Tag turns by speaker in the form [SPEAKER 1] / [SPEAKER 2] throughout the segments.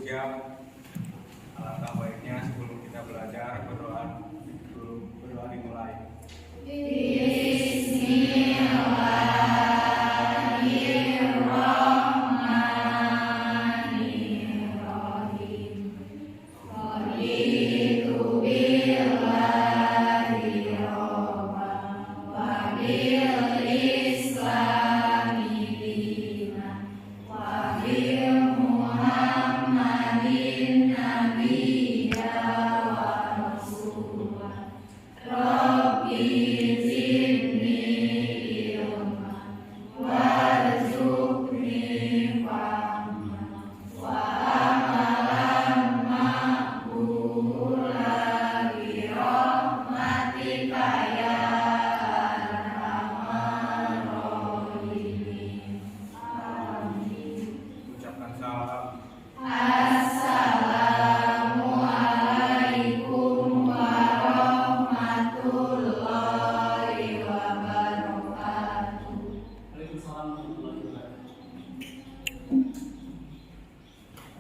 [SPEAKER 1] jam. Alangkah baiknya sebelum kita belajar berdoa dulu, berdoa dimulai.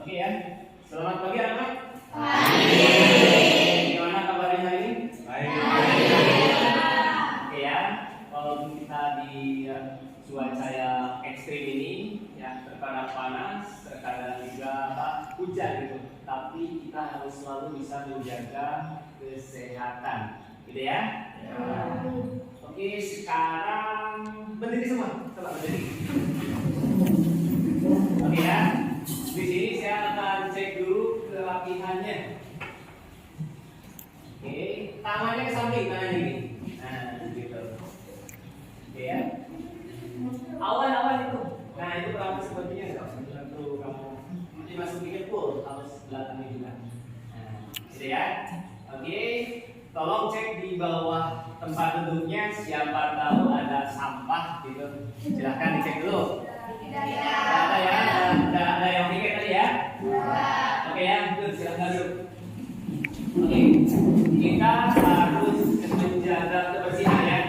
[SPEAKER 2] Oke ya, selamat pagi anak-anak.
[SPEAKER 3] Pagi.
[SPEAKER 2] Gimana kabarnya hari ini?
[SPEAKER 1] Baik.
[SPEAKER 2] Oke ya, walaupun kita di cuaca yang ekstrim ini, ya terkadang panas, terkadang juga hujan gitu, tapi kita harus selalu bisa menjaga kesehatan, gitu ya. Oke, sekarang berdiri semua, coba berdiri. Oke ya. Di sini saya akan cek dulu kerapihannya. Oke, tangannya ke samping, tangannya gini. Nah, gitu. Oke ya. Awan itu. Nah, itu rapi sepertinya enggak? Tentu kamu dimasukin full, harus belakangnya juga. Nah, gitu ya. Oke, tolong cek di bawah tempat duduknya, siapa tahu ada sampah gitu. Silahkan dicek dulu. Ada ya, ada yang pikir tadi ya. Oke ya, silakan dulu. Oke, kita harus menjaga kebersihan ya.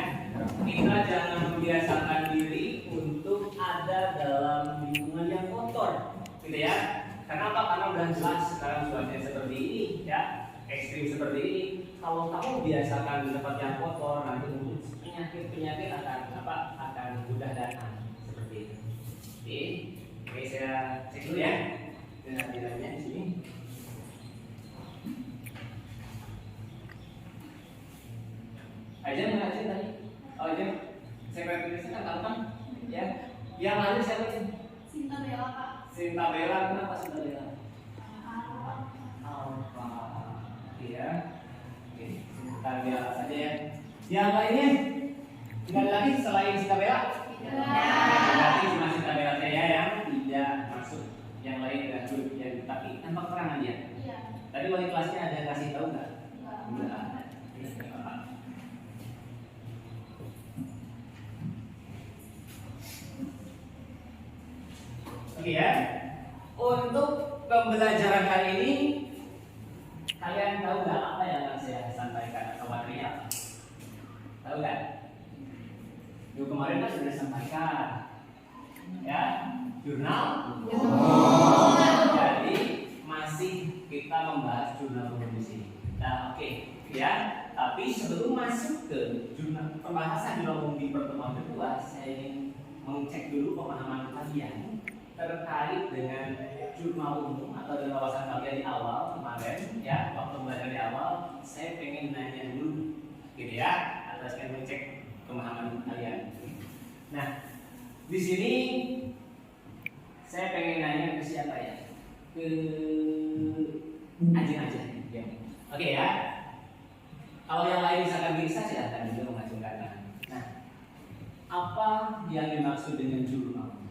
[SPEAKER 2] Kita jangan membiasakan diri untuk ada dalam lingkungan yang kotor, gitu ya. Kenapa? Karena udah jelas sekarang cuacanya seperti ini, ya, ekstrim seperti ini. Kalau kamu biasakan di tempat yang kotor, nanti mungkin penyakit akan mudah datang seperti itu. Oke, saya cek dulu ya kehadirannya di sini. Aja tadi. Oh iya, saya perkenalkan tahu kan? Ya. Yang lain siapa ini?
[SPEAKER 3] Sinta Bella, Pak.
[SPEAKER 2] Sinta Bella, kenapa Sinta Bella? Alfa. Iya. Oke, Sinta Bella saja ya. Yang lainnya? Tidak ada lagi selain Sinta Bella? Berarti cuma Sinta Bella saja yang tidak masuk. Yang lain tidak masuk. Ya, tapi tanpa keterangan dia.
[SPEAKER 3] Iya.
[SPEAKER 2] Tadi wali kelasnya ada kasih tahu nggak? Enggak. Oke ya. Untuk pembelajaran hari ini, kalian tahu nggak apa yang akan saya sampaikan atau materinya apa? Tahu nggak? Minggu kemarin kan sudah sampaikan, ya, jurnal. Jadi masih kita membahas jurnal di sini. Nah, oke, ya. Tapi sebelum masuk ke jurnal pembahasan jurnal di pertemuan kedua, saya ingin mengecek dulu pemahaman kalian terkait dengan jurnal umum atau dengan wawasan kalian di awal kemarin, ya, waktu belajar di awal, saya pengen nanya dulu, gitu ya, atas kan mengecek pemahaman kalian. Nah, di sini saya pengen nanya ke siapa ya? Ke Ajeng aja, ya. Oke ya. Kalau yang lain misalkan bisa silahkan juga mengacungkan tangan. Nah, apa yang dimaksud dengan jurnal?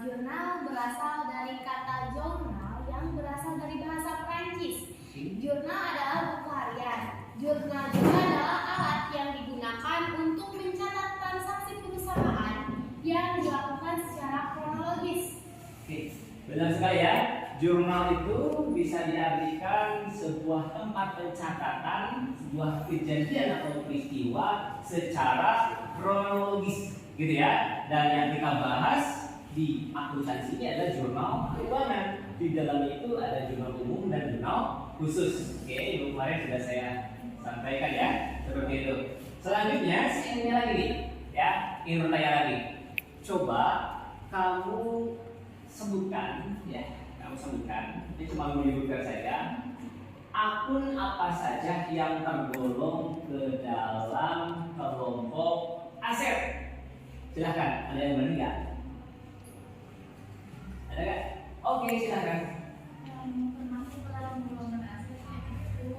[SPEAKER 3] Jurnal berasal dari kata journal yang berasal dari bahasa Prancis. Jurnal adalah buku harian. Jurnal juga adalah alat yang digunakan untuk mencatat transaksi perusahaan yang dilakukan secara kronologis.
[SPEAKER 2] Oke, benar sekali ya. Jurnal itu bisa diartikan sebuah tempat pencatatan sebuah kejadian atau peristiwa secara kronologis, gitu ya. Dan yang kita bahas di akuntansi ini ada jurnal keuangan. Di dalamnya itu ada jurnal umum dan jurnal khusus. Oke, itu kemarin sudah saya sampaikan ya, seperti itu. Selanjutnya saya ingin lagi nih, ya, ingin bertanya lagi. Coba kamu sebutkan, ya, kamu sebutkan. Ini cuma menyebutkan saja. Akun apa saja yang tergolong ke dalam kelompok aset? Silahkan, ada yang berani nggak? Ada nggak? Oke, silahkan.
[SPEAKER 3] Termasuk dalam golongan aset itu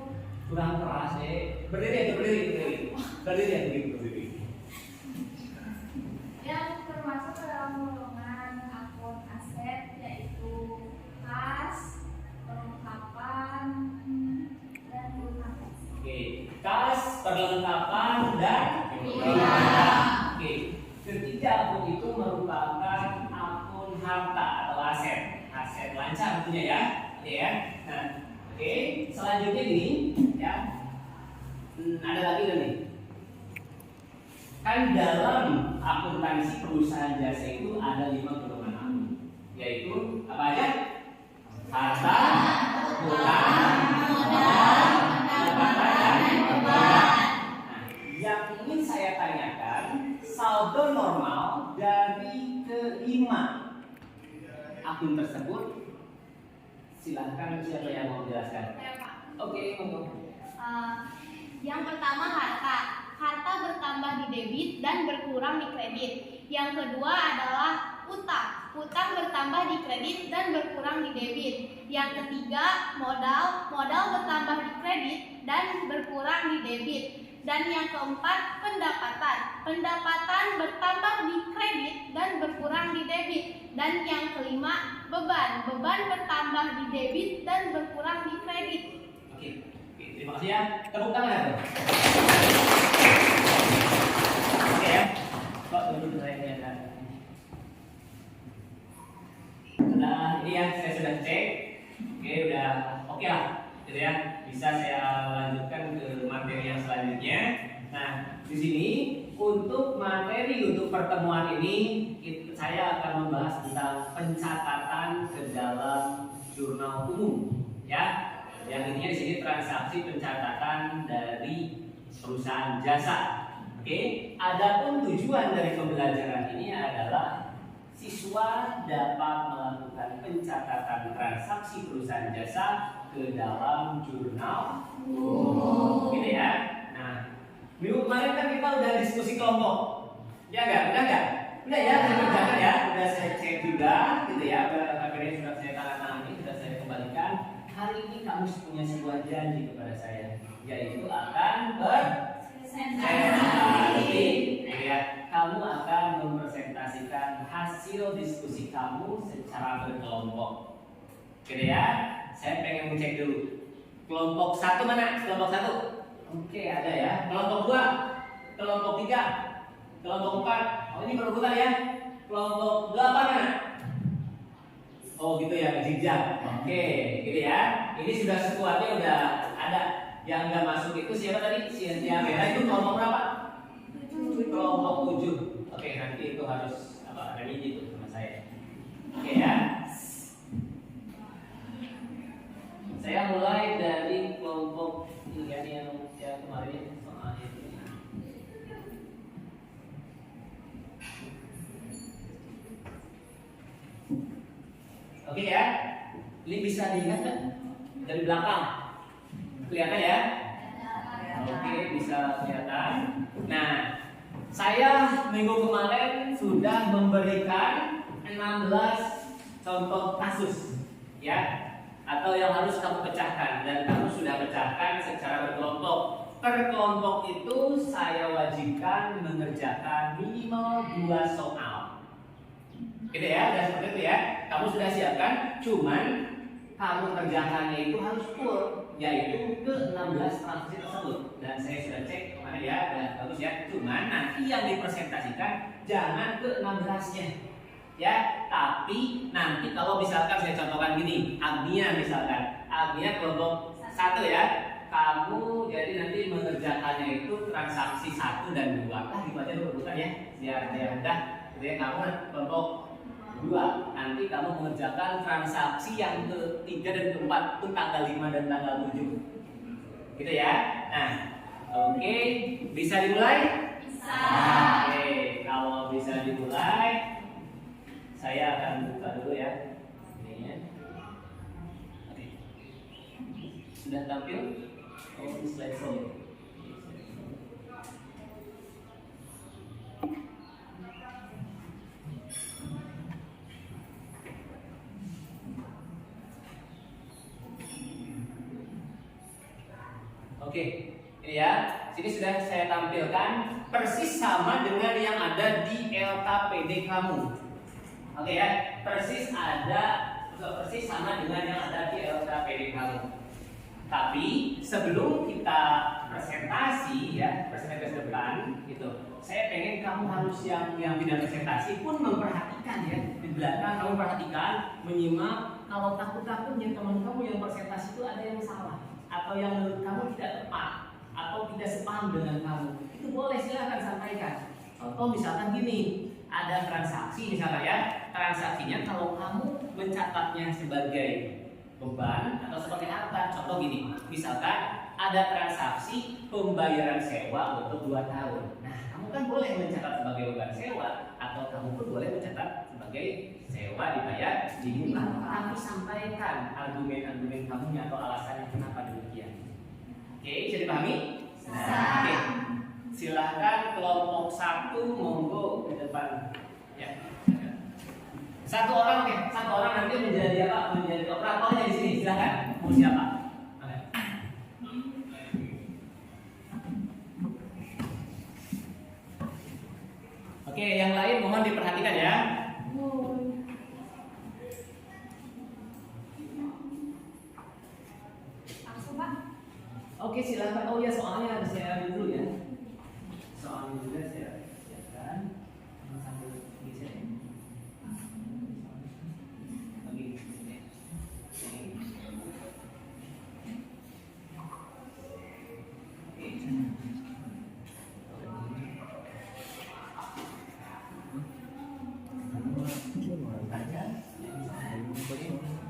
[SPEAKER 2] Kurang keras deh. Berdiri.
[SPEAKER 3] yang termasuk dalam golongan akun aset yaitu kas, perlengkapan, dan lunas.
[SPEAKER 2] Oke, kas, perlengkapan, dan
[SPEAKER 3] Lunas.
[SPEAKER 2] Oke, ketiga akun itu merupakan akun harta atau aset, aset lancar tentunya ya, ya. Nah, oke, selanjutnya ini, ya, ada lagi nih. Kan dalam akuntansi perusahaan jasa itu ada 5 golongan akun, yaitu apa aja? Harta, utang, modal, pendapatan, dan beban. Nah, yang ingin saya tanyakan, saldo normal dari kelima akun tersebut, silahkan siapa yang mau menjelaskan?
[SPEAKER 3] Ya, Pak.
[SPEAKER 2] Oke, monggo.
[SPEAKER 3] Yang pertama harta. Harta bertambah di debit dan berkurang di kredit. Yang kedua adalah utang. Utang bertambah di kredit dan berkurang di debit. Yang ketiga modal. Modal bertambah di kredit dan berkurang di debit. Dan yang keempat pendapatan. Pendapatan bertambah di kredit dan berkurang di debit. Dan yang kelima beban. Beban bertambah di debit dan berkurang di kredit.
[SPEAKER 2] Oke, terima kasih ya. Tepuk tangan. Oke ya. Kok dulu saya lihat. Nah, ini ya saya sudah cek. Oke, udah oke lah. Gitu ya. Bisa saya lanjutkan ke materi yang selanjutnya. Nah, di sini untuk materi untuk pertemuan ini saya akan membahas tentang pencatatan ke dalam jurnal umum, ya. Yang intinya di sini transaksi pencatatan dari perusahaan jasa. Oke, adapun tujuan dari pembelajaran ini adalah siswa dapat melakukan pencatatan transaksi perusahaan jasa ke dalam jurnal umum. Gitu ya. Nah, minggu kemarin kan kita udah diskusi kelompok. Ya enggak? Udah enggak? Udah ya, saya kerjakan ya. Udah saya cek juga gitu ya. Akhirnya sudah saya tanda tangani, sudah saya kembalikan. Hari ini kamu punya sebuah janji kepada saya, yaitu akan berpresentasi, gitu ya. Kamu akan mempresentasikan hasil diskusi kamu secara berkelompok, gitu ya. Saya pengen ngecek dulu. Kelompok 1 mana? Kelompok 1. Oke, ada ya. Kelompok 2, kelompok 3, kelompok 4. Oh, ini perebutan ya. Kelompok 8 mana? Oh gitu ya, zigzag. Oke, gitu ya. Ini sudah sekuatnya udah ada. Yang nggak masuk itu siapa tadi? Cynthia Vera itu kelompok berapa? 7. Kelompok 7. Oke, nanti itu harus apa? Ada itu sama saya. Oke ya. Saya mulai dari kelompok ini kan yang kemarin soal ini. Oke ya, ini bisa dilihat kan dari belakang, kelihatan ya? Oke, bisa kelihatan. Nah, saya minggu kemarin sudah memberikan 16 contoh kasus, ya, atau yang harus kamu pecahkan dan kamu sudah pecahkan secara berkelompok. Per kelompok itu saya wajibkan mengerjakan minimal 2 soal. Gitu ya, dan seperti itu ya. Kamu sudah siapkan, cuman kamu kerjakannya itu harus full, yaitu ke 16 transaksi tersebut. Dan saya sudah cek kemana ya, dan bagus ya. Cuman nanti yang dipresentasikan jangan ke 16-nya, ya. Tapi nanti kalau misalkan saya contohkan gini, Agnia misalkan, Agnia kelompok 1 ya. Kamu jadi nanti mengerjakannya itu transaksi 1 dan 2. Gitu aja dulu bukan ya, biar mudah. Jadi kamu kelompok 2. Nanti kamu mengerjakan transaksi yang ketiga dan keempat itu tanggal 5 dan tanggal 7. Gitu ya. Nah, oke, bisa dimulai?
[SPEAKER 3] Bisa.
[SPEAKER 2] Oke, kalau bisa dimulai, saya akan buka dulu ya. Ini ya. Oke. Sudah tampil? Oh, slide show. Oke, ini ya. Sini sudah saya tampilkan persis sama dengan yang ada di LKPD kamu. Oke ya, persis sama dengan yang ada di LKPD kamu. Tapi sebelum kita presentasi ya, presentasi depan gitu, saya pengen kamu harus yang tidak presentasi pun memperhatikan ya. Di belakang kamu perhatikan, menyimak. Kalau takut-takutnya teman kamu yang presentasi itu ada yang salah, atau yang menurut kamu tidak tepat, atau tidak sepaham dengan kamu, itu boleh, silahkan sampaikan. Contoh misalkan gini, ada transaksi misalnya ya, transaksinya kalau kamu mencatatnya sebagai beban atau sebagai harta, contoh gini, misalkan ada transaksi pembayaran sewa untuk 2 tahun. Nah, kamu kan boleh mencatat sebagai beban sewa, atau kamu pun boleh mencatat sebagai sewa dibayar di bulan. Tapi sampaikan argumen-argumen kamunya atau alasannya kenapa demikian. Oke, bisa dipahami? Oke, silahkan kelompok 1 monggo ke depan. Ya. Satu orang nanti menjadi apa? Menjadi operatornya di sini. Silahkan. Mau siapa? Oke, yang lain mohon diperhatikan ya. Oke, silakan. Oh ya, soalnya harus saya ambil dulu ya. Soalnya juga saya siapkan. Sambil geser.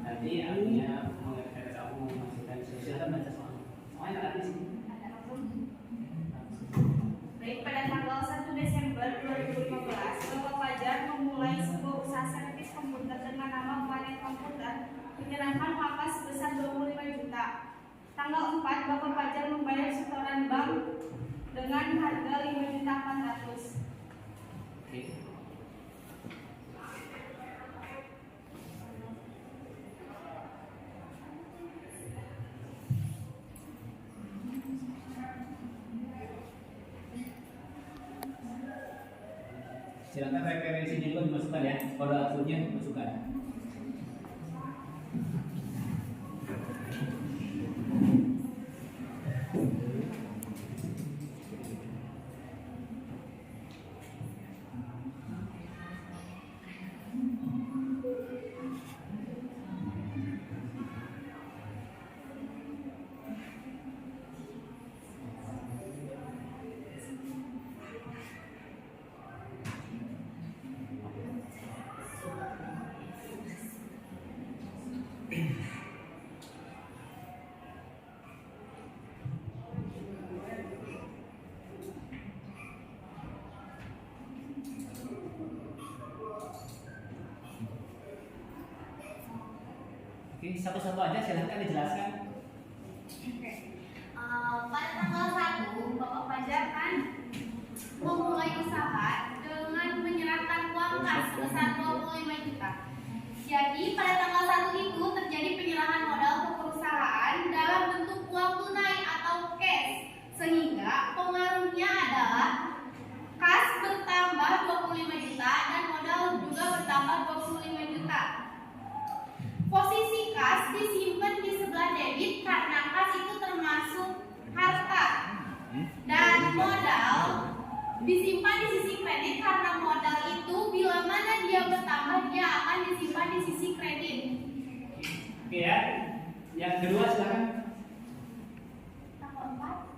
[SPEAKER 2] Nanti artinya aku memasukkan silakan baca soalnya. Soalnya ada di sini.
[SPEAKER 3] Baik, pada tanggal 1 Desember 2015, Bapak Fajar memulai sebuah usaha servis komputer dengan nama Planet Komputer, menyerahkan fakas sebesar 25 juta. Tanggal 4, Bapak Fajar membayar setoran bank dengan harga 5.400.000.
[SPEAKER 2] Oke. Silakan referensinya juga dimasukkan ya, kode akunnya dimasukkan. Oke, satu-satu aja silahkan dijelaskan.
[SPEAKER 3] Pada tanggal 1, Bapak Fajar kan memulai usaha dengan menyerahkan uang kas sebesar 25 juta. Jadi pada tanggal 1 itu terjadi penyerahan modal ke perusahaan dalam bentuk uang tunai atau cash, sehingga pengaruhnya adalah kas bertambah 25 juta dan modal juga bertambah 25 juta. Posisi kas disimpan di sebelah debit karena kas itu termasuk harta, dan modal disimpan di sisi kredit karena modal itu bila mana dia bertambah dia akan disimpan di sisi kredit.
[SPEAKER 2] Oke ya, yang kedua silakan.
[SPEAKER 3] Tanggal 4.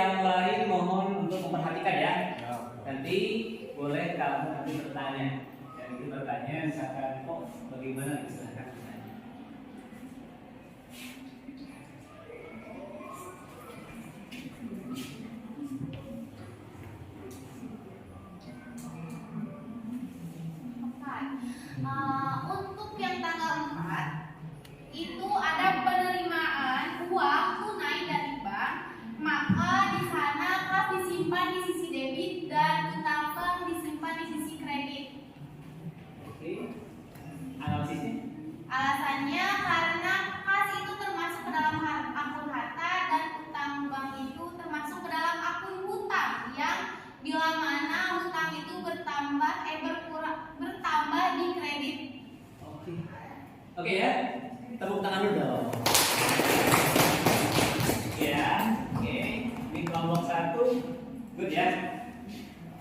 [SPEAKER 2] yang lain mohon untuk memperhatikan ya.
[SPEAKER 1] Ya.
[SPEAKER 2] Nanti boleh kamu nanti bertanya. Dan itu bertanya misalkan kok bagaimana silahkan bertanya.
[SPEAKER 3] Untuk yang tanggal 4 itu ada penerimaan uang tunai dari bank, maka di sana kas disimpan di sisi debit dan utang bank disimpan di sisi kredit.
[SPEAKER 2] Oke. Analisisnya?
[SPEAKER 3] Alasannya karena kas itu termasuk ke dalam akun harta dan utang bank itu termasuk ke dalam akun hutang yang bila mana hutang itu bertambah di kredit.
[SPEAKER 2] Oke. Oke ya. Tepuk tangan dulu dong. Ya, oke. Ini kelompok 1. Good ya.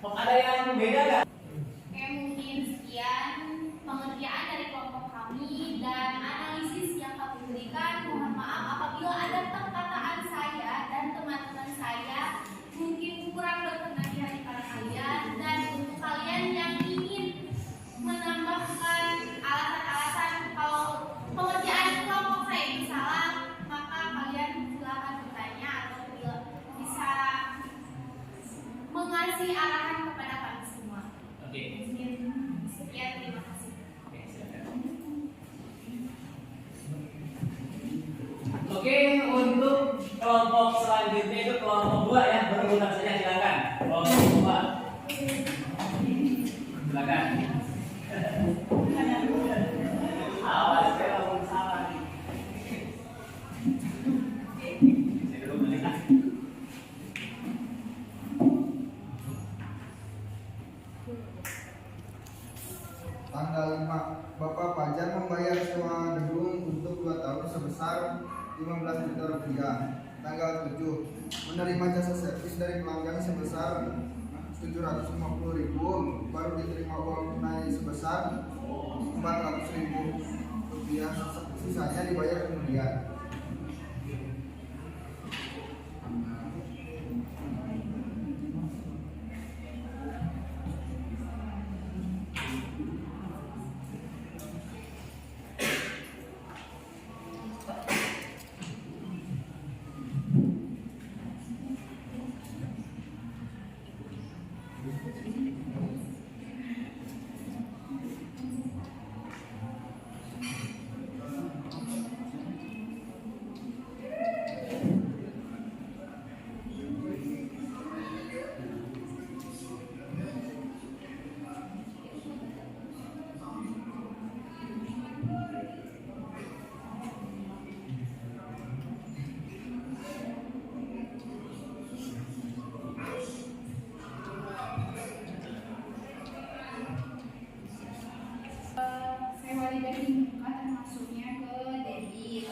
[SPEAKER 2] Kok ada yang beda nggak?
[SPEAKER 3] Oke, mungkin sekian pengertian dari kelompok kami dan analisis yang kami berikan. Mohon maaf apabila ada perkataan saya dan teman-teman saya mungkin kurang berkenan di hadapan kalian, dan untuk kalian yang ingin menambahkan alasan-alasan kalau pengertian kelompok saya ini salah, maka kalian silakan bertanya atau bisa mengasih arahan kepada kami semua.
[SPEAKER 2] Oke.
[SPEAKER 3] Sekian, terima kasih.
[SPEAKER 2] Oke, silakan. Oke, untuk kelompok selanjutnya itu kelompok 2 ya, berurutan saja silakan. Kelompok 2. Silakan. Awas kalau salah nih. Saya dulu melihat.
[SPEAKER 4] Tanggal 5, Bapak Fajar membayar sewa gedung untuk 2 tahun sebesar 15 juta rupiah. Tanggal 7, menerima jasa servis dari pelanggan sebesar 750.000, baru diterima uang tunai sebesar 400.000 rupiah, sisanya dibayar kemudian.
[SPEAKER 5] Sewa dari muka termasuknya ke debit.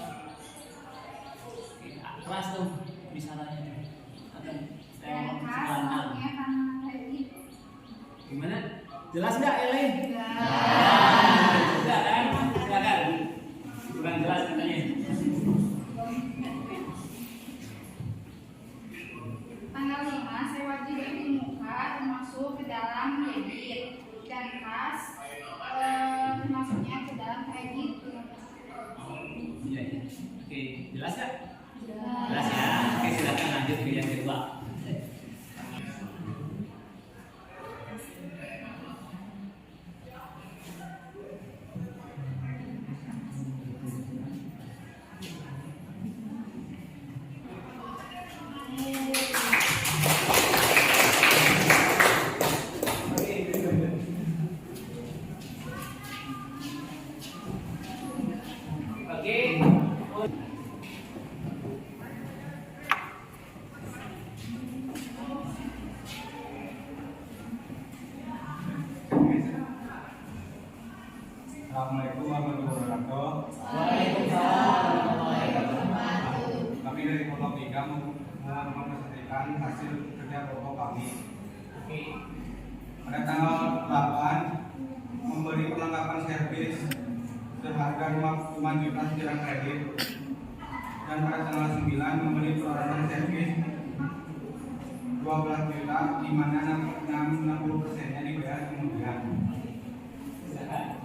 [SPEAKER 2] Kelas tuh misalnya.
[SPEAKER 5] Dan kas masuknya karena kredit.
[SPEAKER 2] Gimana? Jelas nggak, Ele?
[SPEAKER 5] Jelas.
[SPEAKER 2] Sudah kan? Silakan. Kurang jelas katanya.
[SPEAKER 5] Tanggal 5, sewa dari muka termasuk ke dalam debit dan kas termasuknya ke dalam kredit.
[SPEAKER 2] Iya, iya. Oke, jelas nggak?
[SPEAKER 5] Jelas.
[SPEAKER 2] Jelas ya. Oke, silakan lanjut ke yang kedua. Oke.
[SPEAKER 1] Assalamualaikum warahmatullahi wabarakatuh. Kami dari kelompok 3 mempresentasikan hasil kerja kelompok kami.
[SPEAKER 2] Oke.
[SPEAKER 1] Pada tanggal 8 memberi perlengkapan servis seharga 5 juta secara kredit, dan pada tanggal 9 memberi peralatan servis 12 juta di mana 60%-nya dibayar kemudian.
[SPEAKER 2] Silakan.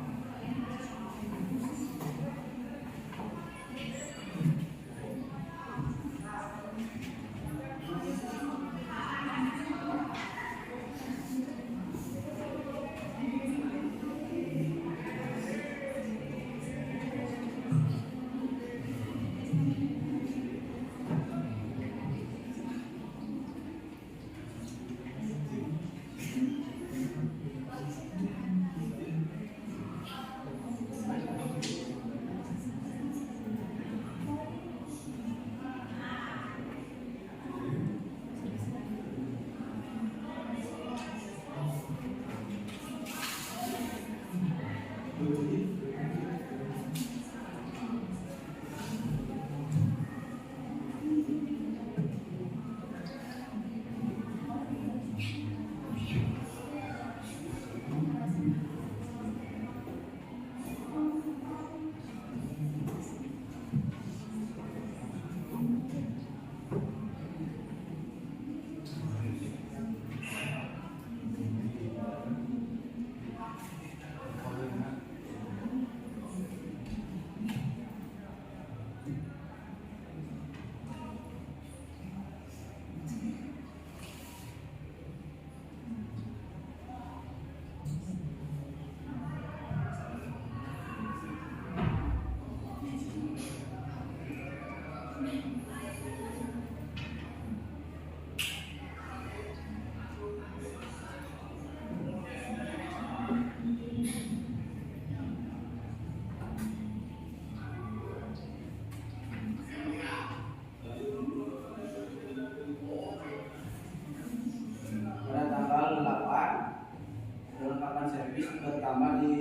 [SPEAKER 6] bertambah di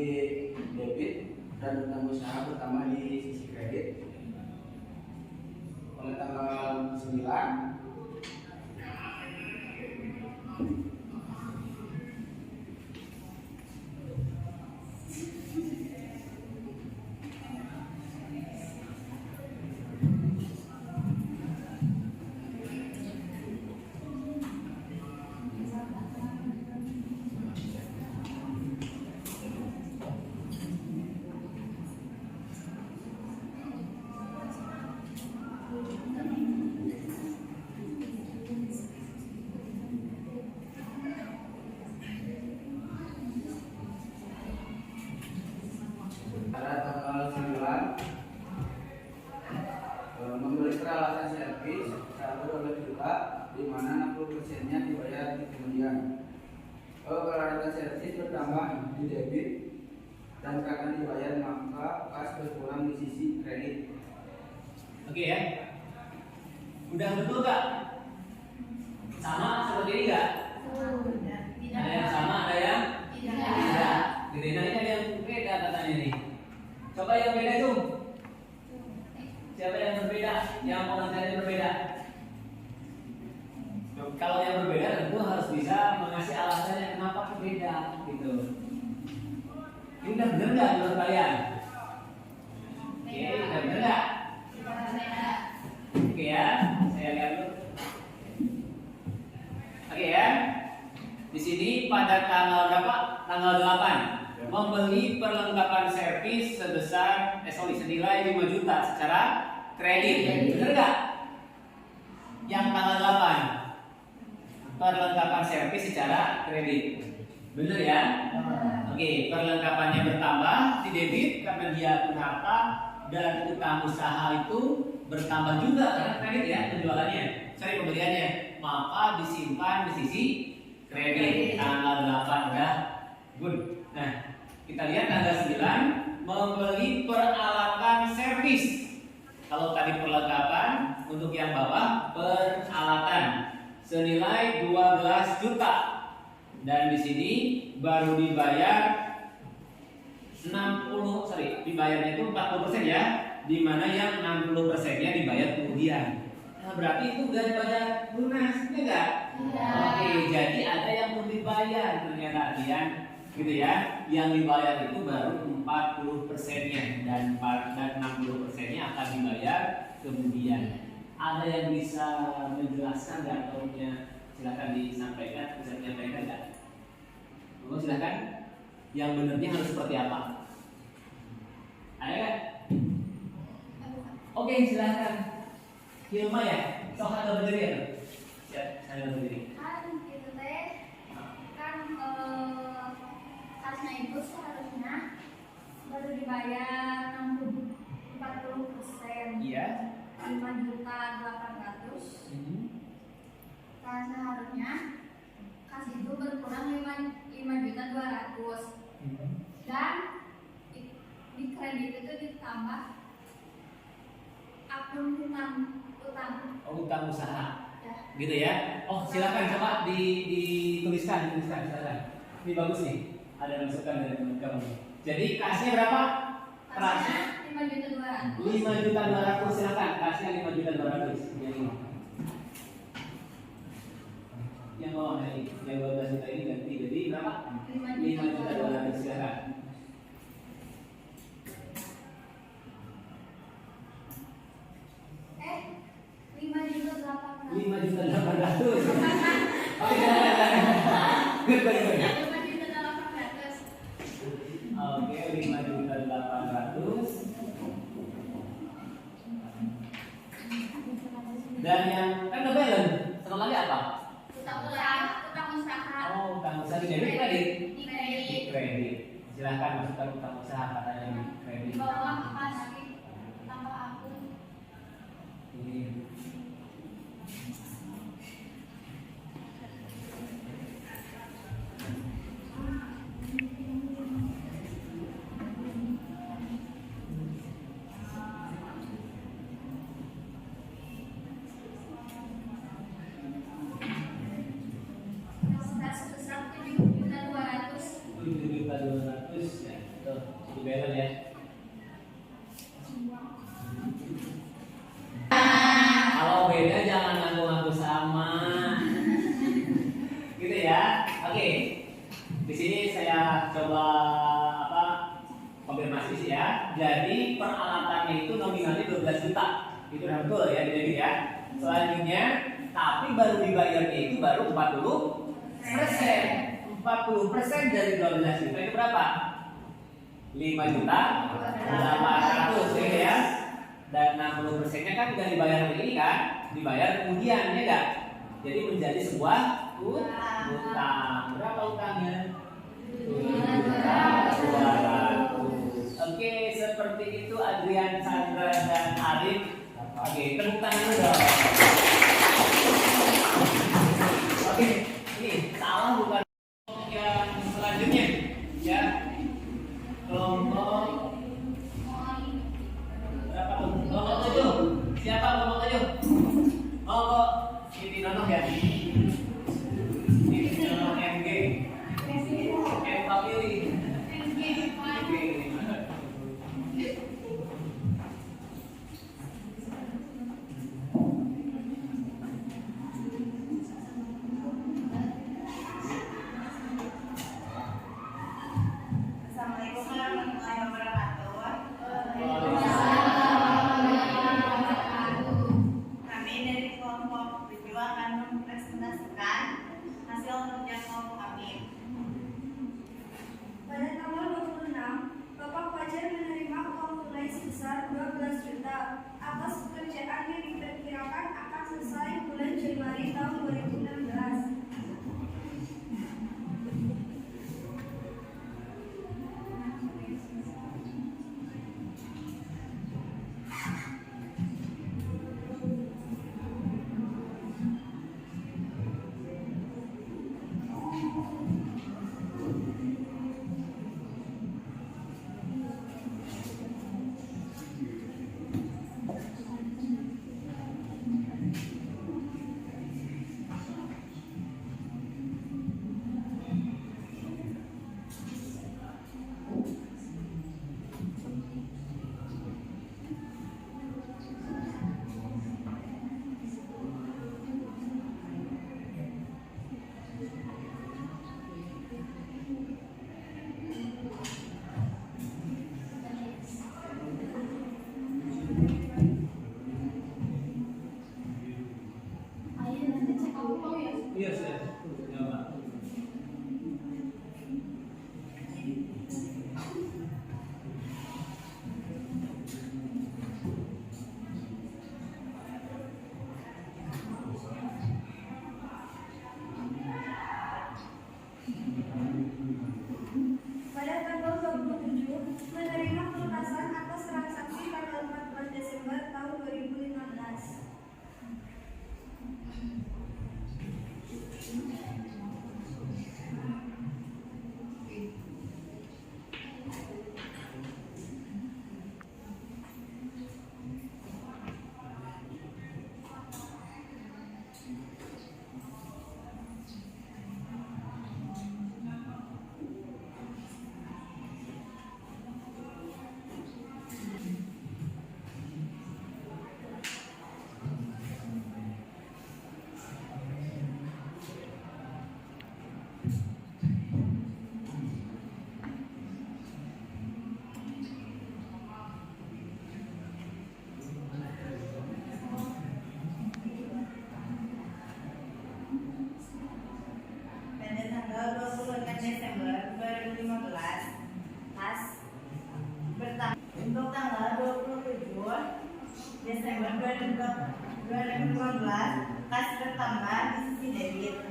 [SPEAKER 6] debit dan utang usaha bertambah di sisi kredit. Pada tanggal 9 membeli peralatan servis 1,2 juta di mana 60%-nya dibayar di kemudian. Peralatan servis bertambah di debit dan karena dibayar maka kas berkurang di sisi kredit.
[SPEAKER 2] Oke ya. Udah betul gak? Sama seperti ini gak? Ada yang sama, ada yang tidak. Gitu. Nah ini ada yang beda katanya nih. Coba yang beda itu. Siapa yang berbeda? Yang komentarnya berbeda. Kalau yang berbeda tentu harus bisa mengasih alasannya kenapa berbeda gitu. Ini udah bener nggak menurut kalian? Oke, udah bener nggak? Oke ya, saya lihat dulu. Oke ya. Di sini pada tanggal berapa? Tanggal 8 membeli perlengkapan servis sebesar senilai 5 juta secara kredit. Bener nggak? Yang tanggal 8 perlengkapan servis secara kredit. Bener ya? Oke, perlengkapannya bertambah di debit karena dia harta dan utang usaha itu bertambah juga karena kredit ya penjualannya. Sorry pembeliannya. Maka disimpan di sisi kredit. Tanggal 8 udah good. Nah, kita lihat tanggal 9 membeli peralatan servis. Kalau tadi perlengkapan, untuk yang bawah peralatan senilai 12 juta. Dan di sini baru dibayar dibayarnya itu 40% ya, di mana yang 60%-nya dibayar kemudian. Nah, berarti itu udah dibayar lunas, ya enggak? Oke, jadi ada yang belum dibayar ternyata Dian, gitu ya. Yang dibayar itu baru 40%-nya dan 60%-nya akan dibayar kemudian. Ada yang bisa menjelaskan nggak atau punya Silakan disampaikan, bisa menyampaikan nggak? Oh, silakan. Yang benernya harus seperti apa? Ada nggak? Oke, silakan. Hilma ya, sok ada berdiri ya? Siap, saya berdiri.
[SPEAKER 3] Kan itu teh kan kasnya itu seharusnya baru dibayar 40%.
[SPEAKER 2] Iya.
[SPEAKER 3] 5.800.000. Kan seharusnya kas itu berkurang 5.200.000. Dan di kredit itu ditambah akun utang.
[SPEAKER 2] Oh, utang usaha.
[SPEAKER 3] Ya.
[SPEAKER 2] Gitu ya. Oh, silakan coba dituliskan silakan. Ini bagus nih. Ada masukan dari teman kamu. Jadi kasnya berapa? Kasnya
[SPEAKER 3] 5.200.000.
[SPEAKER 2] 5.200.000 silakan. Kasnya 5.200.000. Yang ini. Yang bawah ini, yang 12 juta ini ganti jadi berapa? 5.200.000 silakan.
[SPEAKER 3] Eh, 5.800.000.
[SPEAKER 2] 5.800.000. Oke, silakan. Good.
[SPEAKER 3] 5.800.000.
[SPEAKER 2] Oke, 5.800.000. Dan yang kan udah balance. Satu lagi apa?
[SPEAKER 3] Utang usaha.
[SPEAKER 2] Oh, utang usaha di debit kredit.
[SPEAKER 3] Di kredit.
[SPEAKER 2] Di kredit. Silahkan masukkan utang usaha katanya di
[SPEAKER 3] Di
[SPEAKER 2] kredit.
[SPEAKER 3] bawah kas tambah akun.
[SPEAKER 2] Ini.
[SPEAKER 3] Kas sebesar 7.200.000.
[SPEAKER 2] 7.200.000 ya. Tuh, di balance ya. Kalau beda jangan ngaku-ngaku sama. Gitu ya. Oke. Di sini saya coba konfirmasi sih ya. Jadi peralatannya itu nominalnya 12 juta. Itu udah betul ya, jadi ya. Selanjutnya, tapi baru dibayarnya itu baru 40%. 40% dari 12 juta itu berapa? 5.800.000 gitu ya. Dan 60%-nya kan udah dibayar hari ini kan? Dibayar kemudian ya enggak? Jadi menjadi sebuah utang. Berapa utangnya? 7.200.000. Oke, seperti itu Adrian, Sandra, dan Arif. Oke, tepuk tangan dulu dong. Oke, ini salah bukan yang selanjutnya ya. Kelompok berapa tuh? Kelompok 7. Siapa kelompok 7? Kelompok ini Nono ya. Ini Nono MG. M Papili.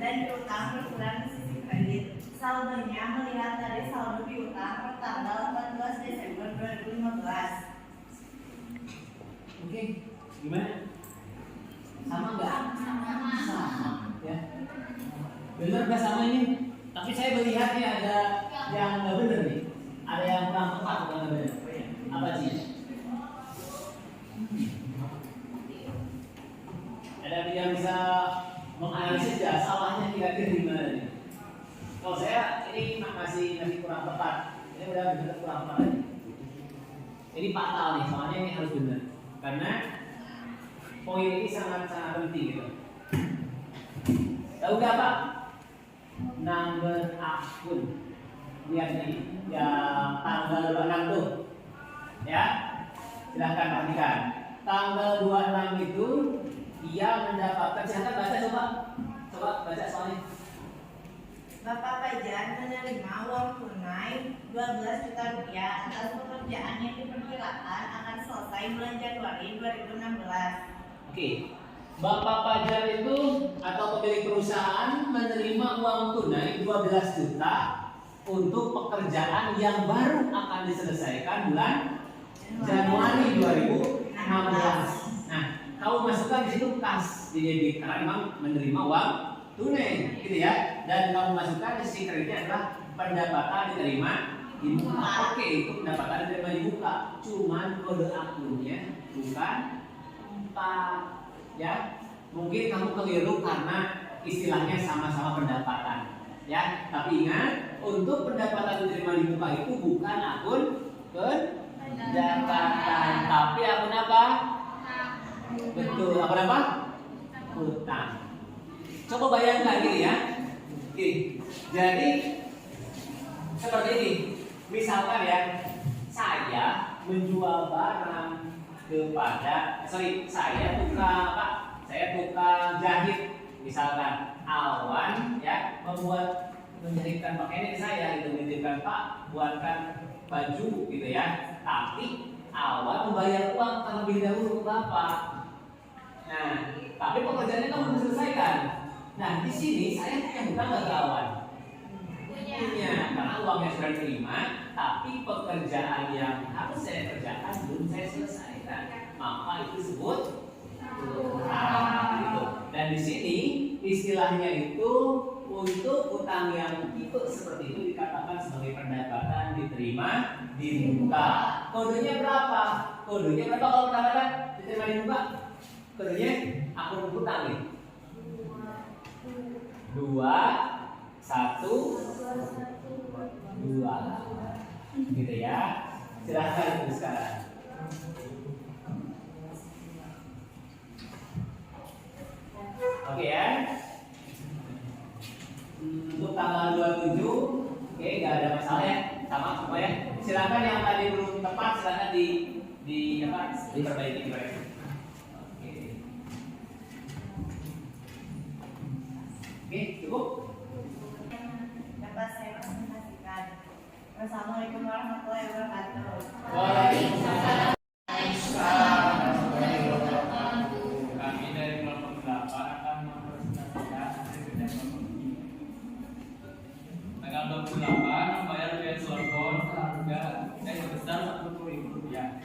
[SPEAKER 7] dan piutang berkurang di sisi kredit. Saldonya melihat dari saldo piutang per tanggal 14 Desember 2015.
[SPEAKER 2] Oke, gimana? Sama nggak? Sama. Ya. Bener nggak sama ini? Tapi saya melihatnya ada yang nggak bener nih. Ada yang kurang tepat, bukan nggak bener. Apa sih? Ada yang bisa menganalisis ya salahnya kira-kira di mana nih? Kalau saya ini masih kurang tepat. Ini udah benar kurang tepat. Ini fatal nih, soalnya ini harus benar. Karena poin ini sangat penting gitu. Tahu nggak Pak? Number akun. Lihat nih, yang tanggal 26 tuh. Ya, silahkan perhatikan. Tanggal 26 itu dia mendapatkan, silahkan baca coba baca soalnya.
[SPEAKER 7] Bapak Pajar menerima uang tunai 12 juta rupiah atas pekerjaan yang diperkirakan akan selesai bulan Januari 2016.
[SPEAKER 2] Oke, Bapak Pajar itu atau pemilik perusahaan menerima uang tunai 12 juta untuk pekerjaan yang baru akan diselesaikan bulan Januari 2016. Nah, kamu masukkan di situ kas di debit karena memang menerima uang tunai, gitu ya. Dan kamu masukkan di sisi kreditnya adalah pendapatan diterima di muka. Oke, itu pendapatan diterima di muka. Cuman kode akunnya bukan 4, ya. Mungkin kamu keliru karena istilahnya sama-sama pendapatan, ya. Tapi ingat, untuk pendapatan diterima di muka itu bukan akun pendapatan, tapi akun apa? Betul, akun apa? Utang. Coba bayangkan gitu ya. Oke, jadi seperti ini. Misalkan ya, saya menjual barang kepada, saya tukang jahit. Misalkan Awan ya menjahitkan pakaian ke saya, gitu, menitipkan Pak buatkan baju gitu ya. Tapi Awan membayar uang terlebih dahulu ke Bapak. Nah, tapi pekerjaannya kan belum diselesaikan. Nah, di sini saya punya hutang nggak ke Awan? Punya, karena uangnya sudah diterima, tapi pekerjaan yang harus saya kerjakan belum saya selesaikan. Maka itu disebut hutang, gitu. Dan di sini istilahnya itu untuk hutang yang tipe seperti itu dikatakan sebagai pendapatan diterima di muka. Kodenya berapa? Kodenya berapa kalau pendapatan diterima di muka? Kodenya akun hutang nih. 2, 1, 2, gitu ya. Silahkan itu sekarang. Oke ya. Untuk tanggal 27, oke, nggak ada masalah ya, sama semua ya. Silakan yang tadi belum tepat, silakan diperbaiki. Oke, cukup.
[SPEAKER 7] Dapat saya presentasikan. Wassalamualaikum warahmatullahi wabarakatuh.
[SPEAKER 2] Waalaikumsalam.
[SPEAKER 1] Kami dari kelompok 8 akan mempresentasikan hasil kerja kelompok ini. Tanggal 28 membayar biaya telepon seharga sebesar Rp40.000.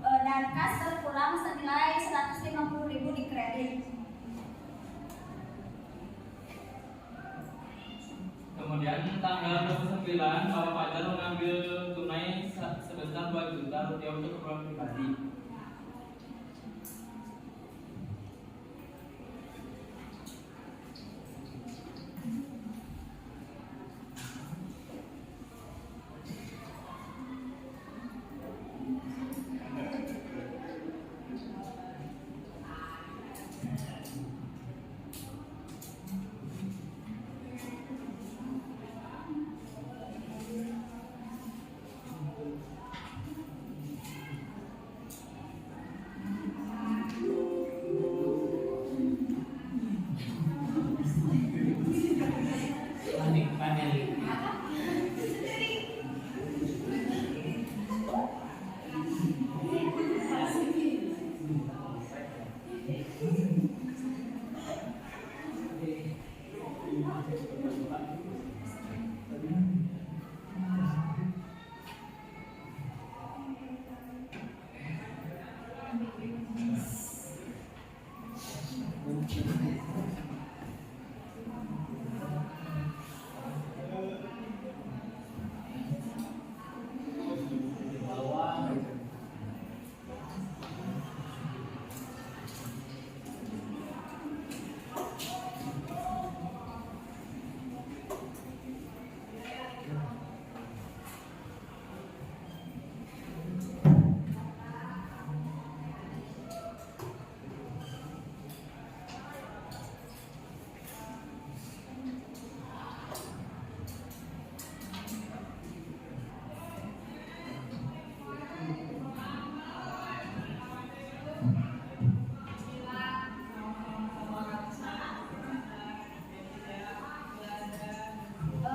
[SPEAKER 3] dan kas berkurang senilai 150.000 di kredit.
[SPEAKER 8] Kemudian tanggal 29 Bapak Fajar mengambil tunai sebesar 2 juta rupiah untuk keperluan pribadi.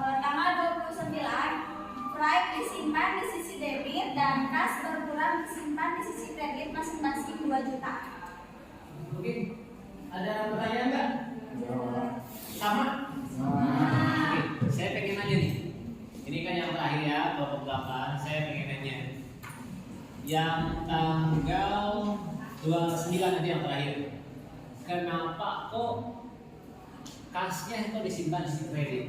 [SPEAKER 3] Tanggal 29, Prime disimpan di sisi debit dan kas berkurang disimpan di sisi kredit masing-masing 2 juta.
[SPEAKER 2] Oke, ada pertanyaan nggak? Sama? Oke, saya pengen nanya nih. Ini kan yang terakhir ya, kelompok 8. Saya pengen nanya. Yang tanggal 29 nanti yang terakhir. Kenapa kok kasnya itu disimpan di kredit?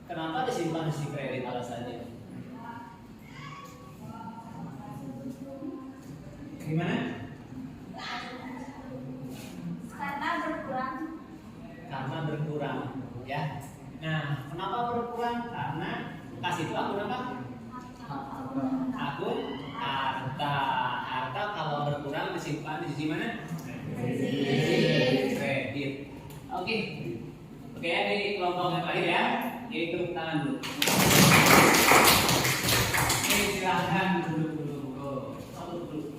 [SPEAKER 2] Kenapa disimpan di kredit alasannya? Gimana?
[SPEAKER 3] Karena berkurang.
[SPEAKER 2] Karena berkurang, ya. Nah, kenapa berkurang? Karena kas itu akun apa? Akun harta. Harta kalau berkurang disimpan di sisi mana? Kredit. Oke. Oke, ini kelompok yang terakhir ya. Jadi tepuk tangan dulu. Oke, silahkan duduk dulu.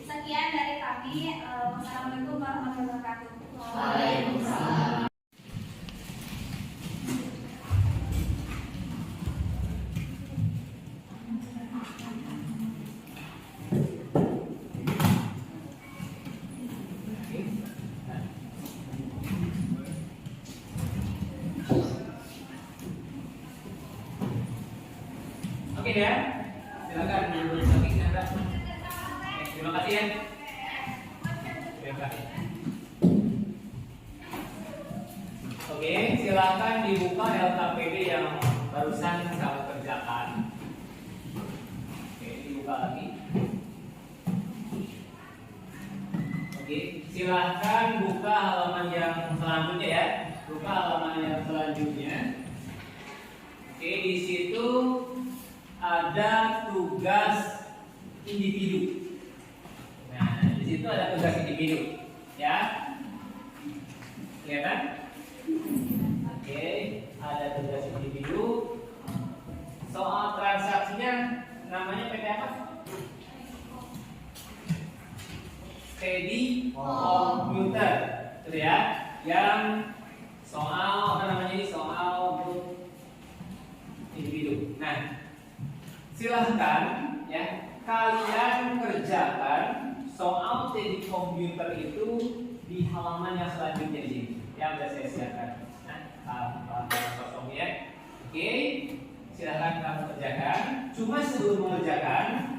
[SPEAKER 3] Sekian dari kami. Wassalamualaikum warahmatullahi wabarakatuh.
[SPEAKER 2] Waalaikumsalam. Oke ya, silakan duduk lagi Nanda. Terima kasih ya. Terima kasih. Oke, silakan dibuka LKPD yang barusan kamu kerjakan. Oke, dibuka lagi. Oke, silakan buka halaman yang selanjutnya ya. Buka halaman yang selanjutnya. Oke, di situ ada tugas individu. Nah, di situ ada tugas individu, ya. Kelihatan? Oke, ada tugas individu. Soal transaksinya namanya PT apa? Steady Computer, gitu ya. Yang soal apa namanya ini soal untuk individu. Nah, silahkan ya kalian kerjakan soal Steady Computer itu di halaman yang selanjutnya di sini yang sudah saya siapkan. Nah, halaman kosong ya. Oke, Silakan kamu kerjakan. Cuma sebelum mengerjakan,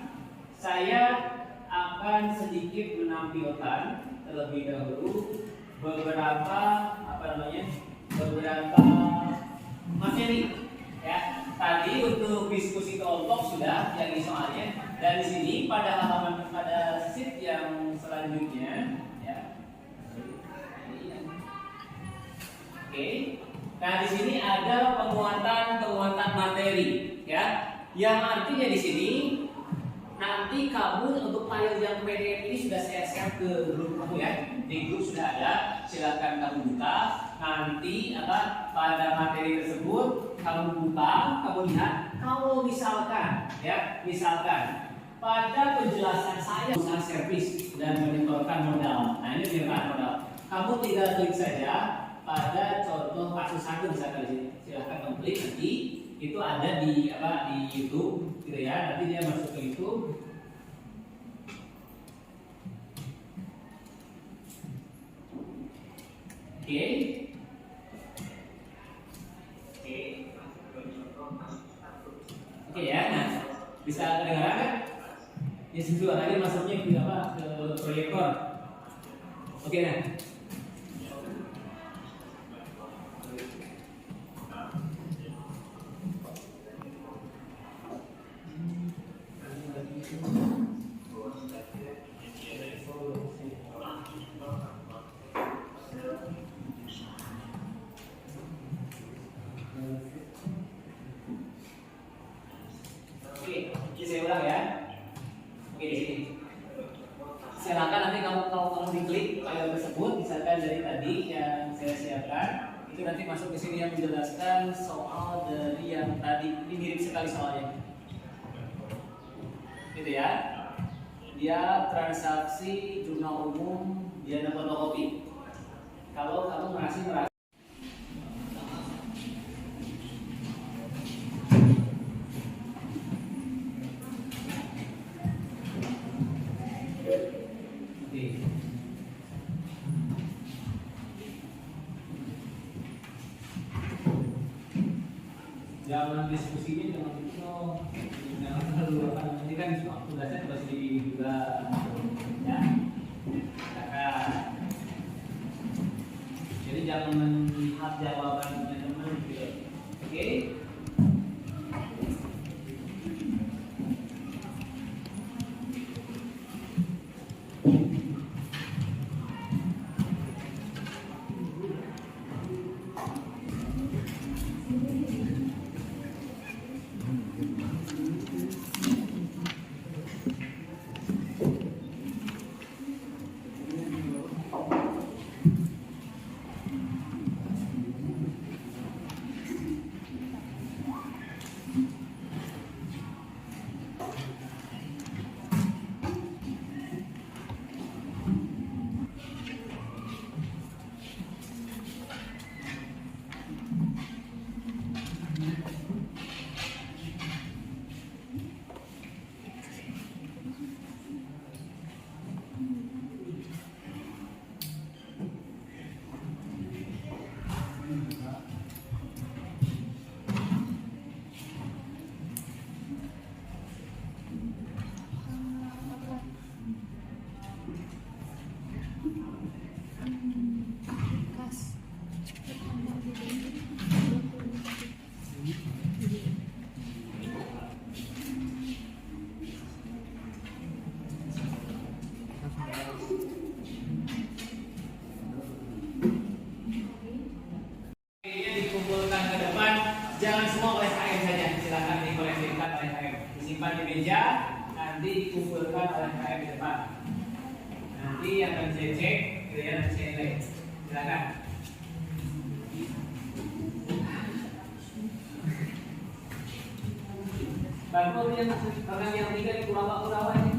[SPEAKER 2] saya akan sedikit menampilkan terlebih dahulu beberapa beberapa materi. Ya, tadi untuk diskusi kelompok sudah yang di soalnya. Dari sini pada sheet yang selanjutnya, ya. Oke. Nah, di sini ada penguatan materi, ya. Yang artinya di sini nanti kamu untuk file yang PDF ini sudah saya share ke grup kamu ya. Di grup sudah ada, silakan kamu buka. Nanti pada materi tersebut kamu buka, kamu lihat. Kalau misalkan pada penjelasan saya usaha servis dan menyetorkan modal. Nah, ini menyetorkan modal. Kamu tinggal klik saja pada contoh kasus 1 misalkan di sini. Silakan kamu klik nanti itu ada di YouTube gitu ya. Nanti dia masuk ke YouTube. Oke. Oke ya. Nah, bisa kedengaran kan? Ya sesuai tadi masuknya ke proyektor. Oke nah. Saya ulang ya. Oke di sini. Silakan nanti kalau diklik file tersebut, misalkan dari tadi yang saya siapkan, itu nanti masuk ke sini yang menjelaskan soal dari yang tadi. Ini mirip sekali soalnya. Gitu ya. Dia transaksi jurnal umum, dia dapat fotokopi. Kalau kamu merasa jangan diskusinya jangan terlalu ini kan tugasnya tugas di juga ya jadi jangan melihat jawaban teman-teman gitu. Oke. Jangan semua oleh KM saja, silakan dikoleksikan oleh KM. Disimpan di meja, nanti dikumpulkan oleh KM di depan. Nanti akan saya cek, nanti saya nilai. Silakan. Bantu yang 3 di Kurawa ini.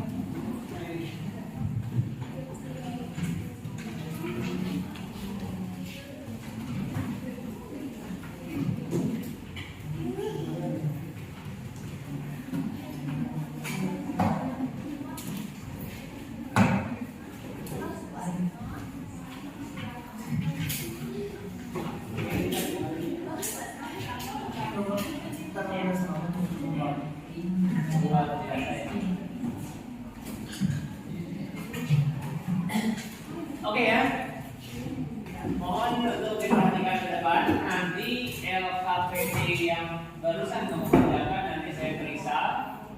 [SPEAKER 4] Kita
[SPEAKER 2] Oke ya. Mohon untuk diperhatikan ke depan. Nanti LKPD yang barusan kamu kerjakan nanti saya periksa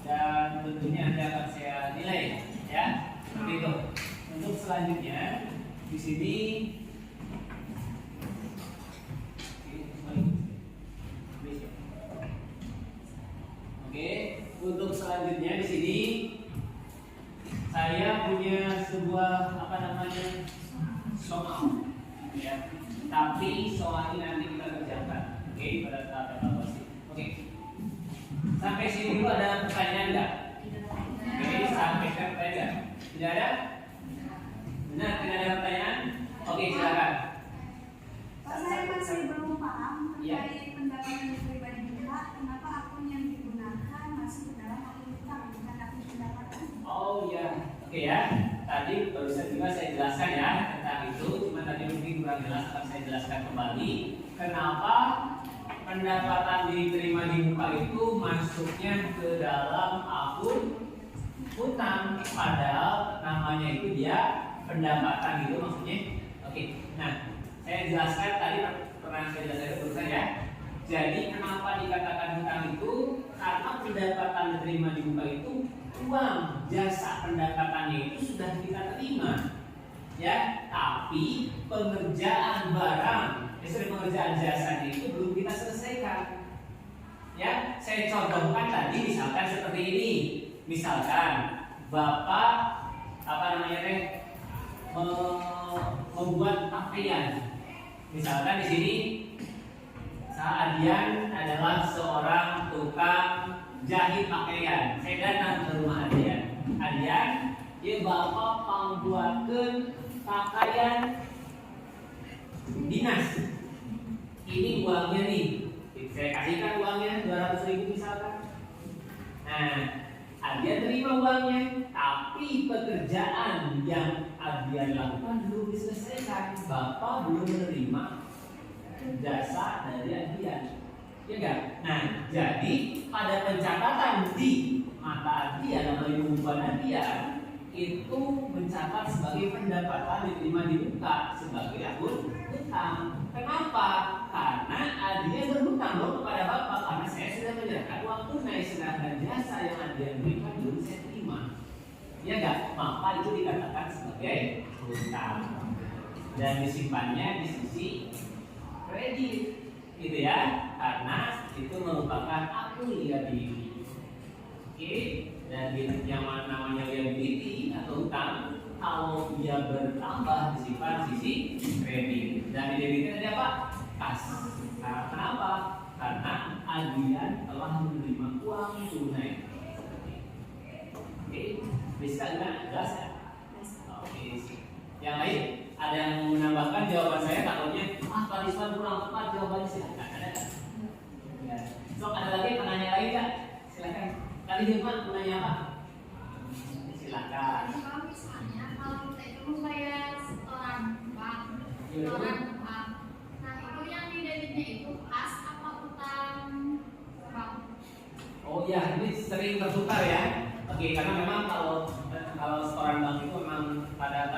[SPEAKER 2] dan tentunya nanti akan saya nilai ya. Seperti itu. Untuk selanjutnya di sini oke, untuk selanjutnya di sini saya punya sebuah apa namanya soal ya, tapi soal ini nanti kita kerjakan oke pada saat evaluasi. Oke, sampai sini dulu ada pertanyaan enggak? Oke, sampai pertanyaan tidak ada? Benar, tidak ada pertanyaan? Oke, silakan.
[SPEAKER 5] Pak, saya masih belum paham
[SPEAKER 2] Iya.
[SPEAKER 5] terkait pendapatan pribadi kita. Kenapa akun yang digunakan masuk ke dalam akun utang bukan akun pendapatan?
[SPEAKER 2] Oh iya, oke ya. Tadi barusan juga saya jelaskan ya tentang itu. Cuma tadi mungkin kurang jelas, akan saya jelaskan kembali. Kenapa pendapatan diterima di muka itu masuknya ke dalam akun utang, padahal namanya itu dia pendapatan gitu maksudnya. Oke, nah saya jelaskan tadi pernah saya jelaskan barusan ya. Jadi kenapa dikatakan hutang itu? Karena pendapatan diterima di muka itu uang, jasa pendapatannya itu sudah kita terima, ya. Tapi pengerjaan barang, pengerjaan jasanya itu belum kita selesaikan, ya. Saya contohkan tadi, misalkan seperti ini, misalkan bapak apa namanya teh membuat pakaian, misalkan di sini. Adian adalah seorang tukang jahit pakaian. Saya datang ke rumah Adian. Adian, dia bapak pembuatkan pakaian dinas. Ini uangnya nih. Saya kasihkan uangnya 200.000 misalkan. Nah, Adian terima uangnya, tapi pekerjaan yang Adian lakukan belum diselesaikan. Bapak belum menerima jasa dari Adian, ya enggak? Nah, jadi pada pencatatan di mata Adian atau di buku Adian itu mencatat sebagai pendapatan diterima di muka sebagai akun utang. Kenapa? Karena Adian berhutang dong kepada bapak karena saya sudah menyerahkan uang tunai, sedangkan jasa yang Adian berikan belum saya terima, ya enggak? Maka itu dikatakan sebagai hutang dan disimpannya di sisi kredit, gitu ya, karena itu merupakan akun liability. Oke, dan yang namanya liability atau utang, kalau dia bertambah disimpan sisi kredit dan di debitnya ada apa? Kas. Nah, kenapa? Karena Adian telah menerima uang tunai. Oke, bisa nggak? Jelas ya? Oke, yang lain? Ada yang menambahkan jawaban saya? Takutnya Pak Risman kurang tepat jawabannya, silakan. Ada nggak? Ya. Sok ada lagi penanya lain nggak? Silakan. Kali Firman menanya apa? Silakan.
[SPEAKER 5] Kalau misalnya kalau kita itu membayar setoran bank, nah itu yang di debitnya itu kas apa utang bank?
[SPEAKER 2] Oh ya, ini sering tertukar ya. Oke, karena memang kalau setoran bank itu memang pada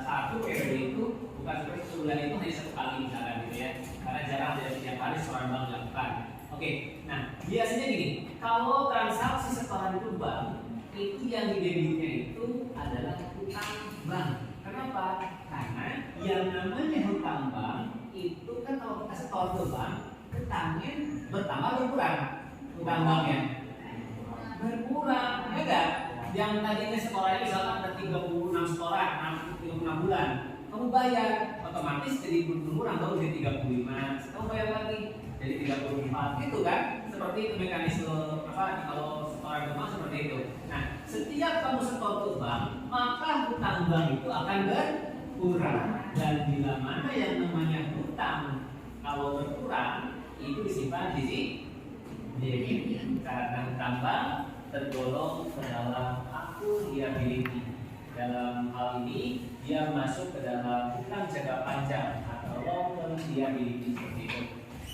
[SPEAKER 2] satu periode itu bukan seperti sebulan itu hanya satu kali misalkan gitu ya, karena jarang tidak setiap hari setoran bank dilakukan. Oke, nah biasanya gini, kalau transaksi setoran itu bank itu yang di debitnya itu adalah utang bank. Kenapa? Karena yang namanya hutang bank itu kan kalau kita setor ke bank, utangnya bertambah berkurang, utang banknya berkurang, ya enggak? Yang tadinya setorannya misalkan ada 36 setoran, 36 bulan, kamu bayar otomatis jadi berkurang, kamu jadi 35, kamu bayar lagi jadi 34, gitu kan? Seperti itu mekanisme apa kalau setoran ke bank seperti itu. Nah, setiap kamu setor ke bank, maka hutang bank itu akan berkurang, dan bila mana yang namanya hutang kalau berkurang itu disimpan di debit, karena hutang bank tergolong ke dalam akun liability. Dalam hal ini dia masuk ke dalam hutang jangka panjang atau long term liability seperti itu,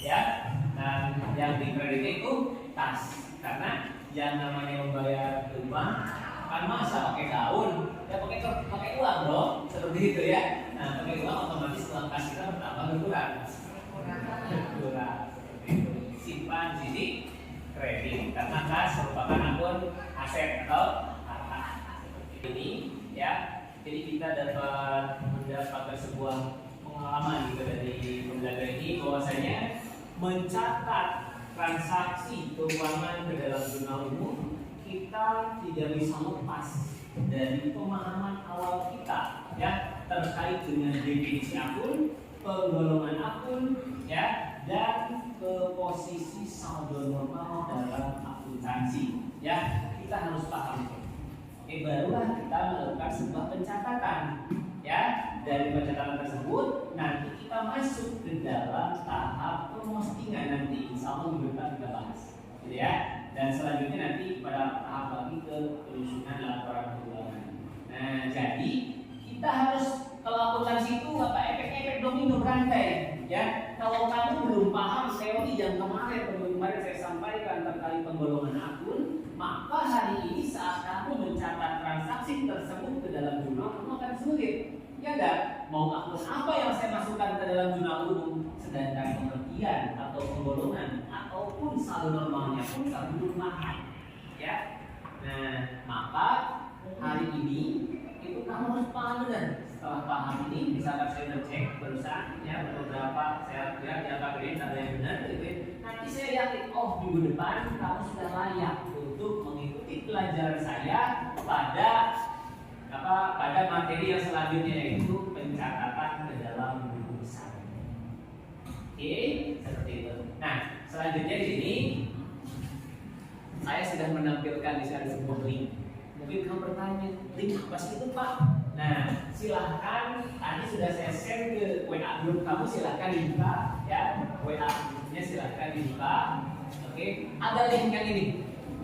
[SPEAKER 2] ya. Dan yang dikredit itu kas, karena yang namanya membayar ke bank Kan masa pakai daun, ya pakai uang dong, seperti itu ya. Nah, pakai uang otomatis uang kas kita bertambah berkurang. Berkurang. Seperti itu. Simpan sini kredit karena kas merupakan akun aset atau harta. Seperti ini ya. Jadi kita dapat mendapatkan sebuah pengalaman gitu dari pembelajaran ini bahwasanya mencatat transaksi keuangan ke dalam jurnal umum kita tidak bisa lepas dari pemahaman awal kita ya terkait dengan definisi akun, penggolongan akun ya dan ke posisi saldo normal dalam akuntansi ya kita harus paham. Oke, barulah kita melakukan sebuah pencatatan ya dari pencatatan tersebut nanti kita masuk ke dalam tahap pemostingan nanti insya Allah minggu depan kita bahas gitu ya dan selanjutnya nanti pada tahap lagi ke penyusunan laporan keuangan. Nah jadi kita harus kalau akuntansi itu apa efek-efek domino berantai ya kalau kamu belum paham teori yang kemarin saya sampaikan terkait penggolongan akun maka hari ini saat kamu mencatat transaksi tersebut ke dalam jurnal kamu akan sulit ya enggak mau akun apa yang saya masukkan ke dalam jurnal umum sedangkan pengertian atau penggolongan ataupun saldo normalnya pun kamu belum paham ya nah maka hari ini itu kamu harus paham benar setelah paham ini misalkan saya udah cek barusan ya beberapa saya lihat di APBN ada yang benar gitu nanti saya yakin oh minggu depan kamu sudah layak untuk mengikuti pelajaran saya pada pada materi yang selanjutnya yaitu pencatatan ke dalam buku besar. Oke, seperti itu. Nah, selanjutnya di sini saya sudah menampilkan di sana sebuah link. Mungkin kamu bertanya, link apa sih itu Pak? Nah, silahkan tadi sudah saya share ke WA grup kamu, silahkan dibuka ya. WA grupnya silahkan dibuka. Oke, ada link yang ini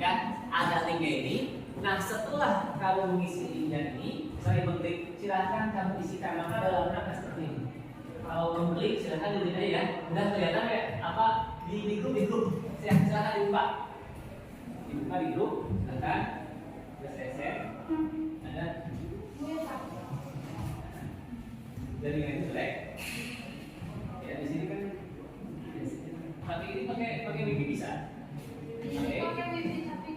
[SPEAKER 2] ya, ada linknya ini. Nah, setelah kamu mengisi linknya ini, saya mengklik, silahkan kamu isikan maka dalam rangka seperti ini. Kalau mengklik, silahkan dilihat aja ya. Udah kelihatan ya apa di grup. Silahkan dibuka. Dibuka di grup, silahkan. Sudah saya share. Ada. Dari yang itu jelek. Ya di sini kan. Tapi ini pakai wifi bisa.
[SPEAKER 5] Pakai wifi tapi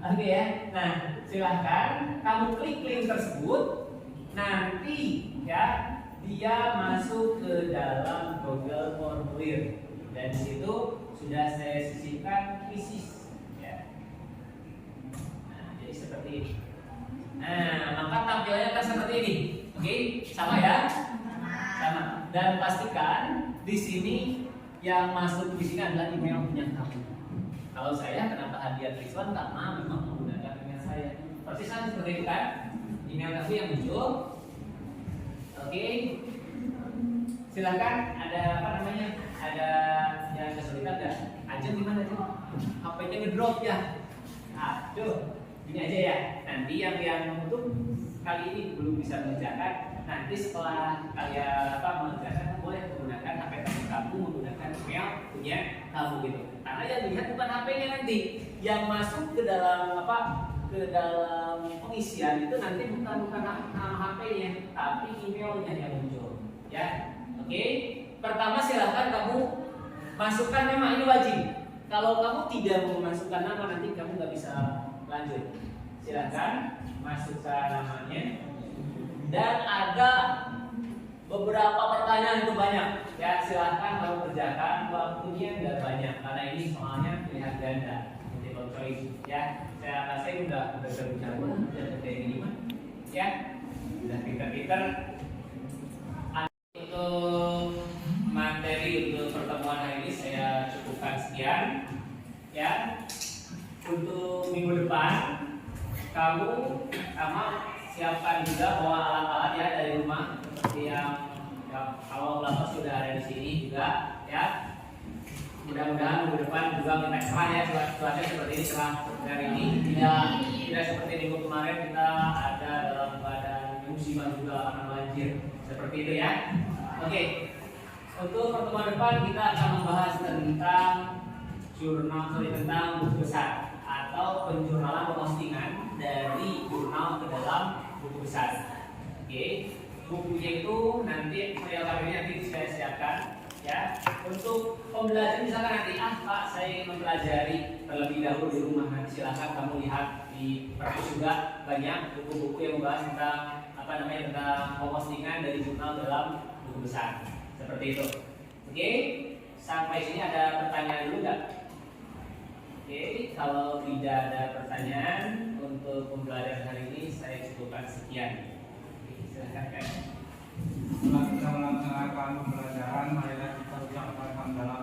[SPEAKER 2] Oke ya, nah silahkan kamu klik link tersebut, nanti ya dia masuk ke dalam Google Formulir dan di situ sudah saya sisihkan krisis ya. Nah jadi seperti ini. Nah maka tampilannya akan seperti ini, oke sama ya, sama dan pastikan di sini yang masuk di sini adalah email punya kamu. Kalau saya kenapa hadiah Rizwan karena memang menggunakan email saya. Persis sama seperti itu kan? Email kamu yang muncul. Oke. Silakan ada apa namanya? Ada yang kesulitan nggak? Ajeng gimana tuh? HP-nya ngedrop ya? Aduh, ini aja ya. Nanti yang untuk kali ini belum bisa mengerjakan. Nanti setelah kalian mengerjakan boleh menggunakan HP kamu menggunakan email punya kamu gitu. Karena yang dilihat bukan HP-nya nanti, yang masuk ke dalam ke dalam pengisian itu nanti bukan nama HP-nya, tapi emailnya yang muncul. Ya, oke. Pertama silahkan kamu masukkan nama, ini wajib. Kalau kamu tidak memasukkan nama nanti kamu nggak bisa lanjut. Silahkan masukkan namanya. Dan ada beberapa pertanyaan itu banyak. Ya silahkan kamu kerjakan, waktunya nggak banyak karena ini soalnya pilihan ganda, multiple choice. Ya saya rasa ini udah berbicara udah kayak gini mah. Ya udah pinter-pinter. Untuk materi untuk pertemuan hari ini saya cukupkan sekian. Ya untuk minggu depan kamu sama siapkan juga bawa alat-alat ya dari rumah seperti yang kalau laptop sudah ada di sini juga ya. Mudah-mudahan minggu depan juga kita cerah ya, cuaca seperti ini cerah dari ini tidak seperti minggu kemarin kita ada dalam keadaan musibah juga akan banjir seperti itu ya. Oke. Untuk pertemuan depan kita akan membahas tentang tentang buku besar atau penjurnalan besar. Oke, bukunya itu nanti material kami nanti saya siapkan ya. Untuk pembelajaran misalkan nanti Pak saya ingin mempelajari terlebih dahulu di rumah, nanti silakan kamu lihat di perpus juga banyak buku-buku yang membahas tentang tentang postingan dari jurnal dalam buku besar seperti itu. Oke, sampai sini ada pertanyaan dulu nggak? Oke, kalau tidak ada pertanyaan untuk pembelajaran hari ini saya cukupkan sekian. Oke, silakan kan.
[SPEAKER 1] Setelah kita melaksanakan pembelajaran, marilah kita ucapkan dalam